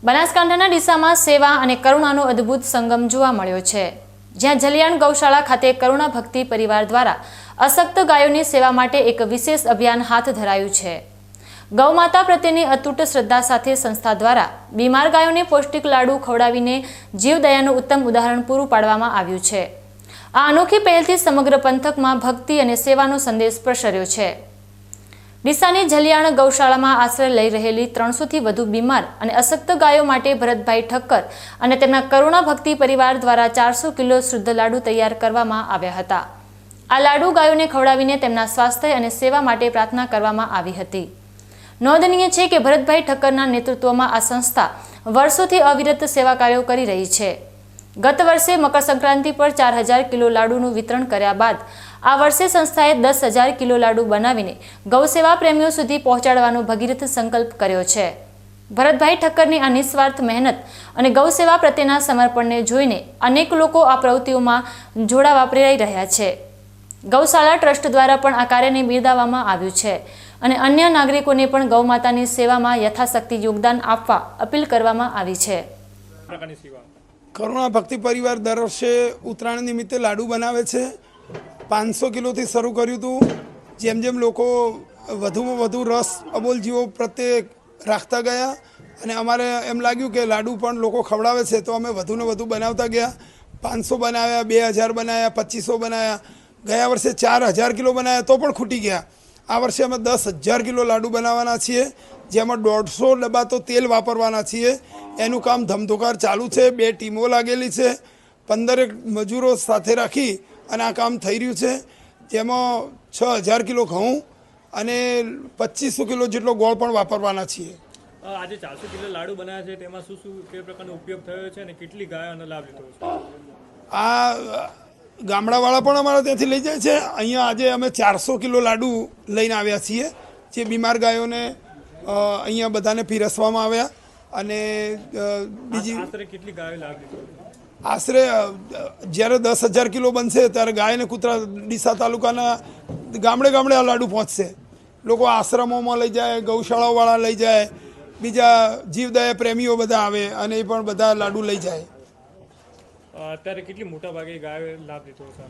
બનાસકાંઠાના ડીસામાં સેવા અને કરુણાનો અદ્ભુત સંગમ જોવા મળ્યો છે, જ્યાં જલિયાણ ગૌશાળા ખાતે કરુણા ભક્તિ પરિવાર દ્વારા અશક્ત ગાયોની સેવા માટે એક વિશેષ અભિયાન હાથ ધરાયું છે। ગૌમાતા પ્રત્યેની અતૂટ શ્રદ્ધા સાથે સંસ્થા દ્વારા બીમાર ગાયોને પૌષ્ટિક લાડુ ખવડાવીને જીવદયાનું ઉત્તમ ઉદાહરણ પૂરું પાડવામાં આવ્યું છે। આ અનોખી પહેલથી સમગ્ર પંથકમાં ભક્તિ અને સેવાનો સંદેશ પ્રસર્યો છે। ડીસાની જલિયાણ ગૌશાળામાં આશ્રય લઈ રહેલી 300થી વધુ બીમાર અને અશક્ત ગાયો માટે ભરતભાઈ ઠક્કર અને તેમના કરુણા ભક્તિ પરિવાર દ્વારા 400 કિલો શુદ્ધ લાડુ તૈયાર કરવામાં આવ્યા હતા। આ લાડુ ગાયોને ખવડાવીને તેમના સ્વાસ્થ્ય અને સેવા માટે પ્રાર્થના કરવામાં આવી હતી। નોંધનીય છે કે ભરતભાઈ ઠક્કરના નેતૃત્વમાં આ સંસ્થા વર્ષોથી અવિરત સેવા કાર્યો કરી રહી છે। ગત વર્ષે મકર સંક્રાંતિ પર 4000 કિલો લાડુનું વિતરણ કર્યા બાદ આ વર્ષે સંસ્થાએ 10,000 કિલો લાડુ બનાવીને ગૌસેવા પ્રેમીઓ સુધી પહોંચાડવાનો ભગીરથ સંકલ્પ કર્યો છે। ભરતભાઈ ઠક્કરની આ નિસ્વાર્થ મહેનત અને ગૌસેવા પ્રત્યેના સમર્પણને જોઈને અનેક લોકો આ પ્રવૃત્તિઓમાં જોડાવા પ્રેરાઈ રહ્યા છે। ગૌશાળા ટ્રસ્ટ દ્વારા પણ આ કાર્યને બિરદાવવામાં આવ્યું છે અને અન્ય નાગરિકોને પણ ગૌમાતાની સેવામાં યથાશક્તિ યોગદાન આપવા અપીલ કરવામાં આવી છે। કરુણા ભક્તિ પરિવાર દર વર્ષે ઉત્તરાયણ નિમિત્તે લાડુ બનાવે છે। 500 કિલોથી શરૂ કર્યું હતું। જેમ જેમ લોકો વધુમાં વધુ રસ અબોલ જીવો પ્રત્યે રાખતા ગયા અને અમારે એમ લાગ્યું કે લાડુ પણ લોકો ખવડાવે છે, તો અમે વધુને વધુ બનાવતા ગયા। 500 બનાવ્યા, 2000 બનાવ્યા, 2500 બનાવ્યા। ગયા વર્ષે 4000 કિલો બનાવ્યા તો પણ ખૂટી ગયા। આ વર્ષે અમે 10,000 કિલો લાડુ બનાવવાના છીએ, જેમાં 150 ડબ્બા તો તેલ વાપરવાના છીએ। એનું કામ ધમધોકાર ચાલુ છે। 2 ટીમો લાગેલી છે, 15 મજૂરો સાથે રાખી અને આ કામ થઈ રહ્યું છે, જેમાં 6000 કિલો ઘઉં અને 2500 કિલો જેટલો ગોળ પણ વાપરવાના છીએ। આજે 400 કિલો લાડુ બનાવ્યા છે, તેમાં શું શું કઈ પ્રકારનો ઉપયોગ થયો છે અને કેટલી ગાયોનો લાભ લીધો છે? આ ગામડાવાળા પણ અમારા ત્યાંથી લઈ જાય છે। અહીંયા આજે અમે 400 કિલો લાડુ લઈને આવ્યા છીએ, જે બીમાર ગાયોને અહીંયા બધાને પીરસવામાં આવ્યા। અને બીજી આશરે કેટલી ગાયો લાભ લીધો? આશરે જ્યારે 10,000 કિલો બનશે ત્યારે ગાય અને કૂતરા ડીસા તાલુકાના ગામડે ગામડે આ લાડુ પહોંચશે। લોકો આશ્રમોમાં લઈ જાય, ગૌશાળાવાળા લઈ જાય, બીજા જીવદયા પ્રેમીઓ બધા આવે અને એ પણ બધા લાડુ લઈ જાય। અત્યારે કેટલી મોટા ભાગે ગાયો લાભ લીધો છે?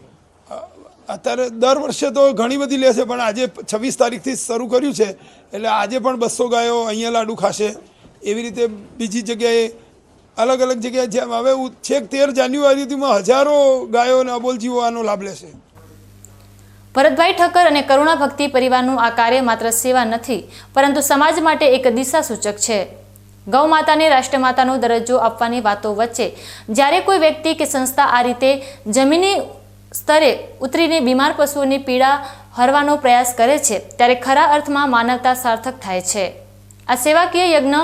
અત્યારે દર વર્ષે તો ઘણી બધી લે છે, પણ આજે 26 તારીખથી શરૂ કર્યું છે, એટલે આજે પણ 200 ગાયો અહીંયા લાડુ ખાશે। એવી રીતે બીજી જગ્યાએ અલગ અલગ જગ્યાએ જેમ હવે છેક 13 જાન્યુઆરીમાં હજારો ગાયો અને અબોલ જીવો આનો લાભ લેશે। ભરતભાઈ ઠક્કર અને કરુણા ભક્તિ પરિવારનું આ કાર્ય માત્ર સેવા નથી, પરંતુ સમાજ માટે એક દિશા સૂચક છે। ગૌ માતાને રાષ્ટ્રમાતાનો દરજ્જો આપવાની વાતો વચ્ચે જ્યારે કોઈ વ્યક્તિ કે સંસ્થા આ રીતે જમીની સ્તરે ઉતરીને બીમાર પશુઓની પીડા હરવાનો પ્રયાસ કરે છે, ત્યારે ખરા અર્થમાં માનવતા સાર્થક થાય છે। આ સેવાકીય યજ્ઞ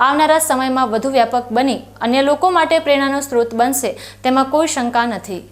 આવનારા સમયમાં વધુ વ્યાપક બની અન્ય લોકો માટે પ્રેરણાનો સ્ત્રોત બનશે, તેમાં કોઈ શંકા નથી।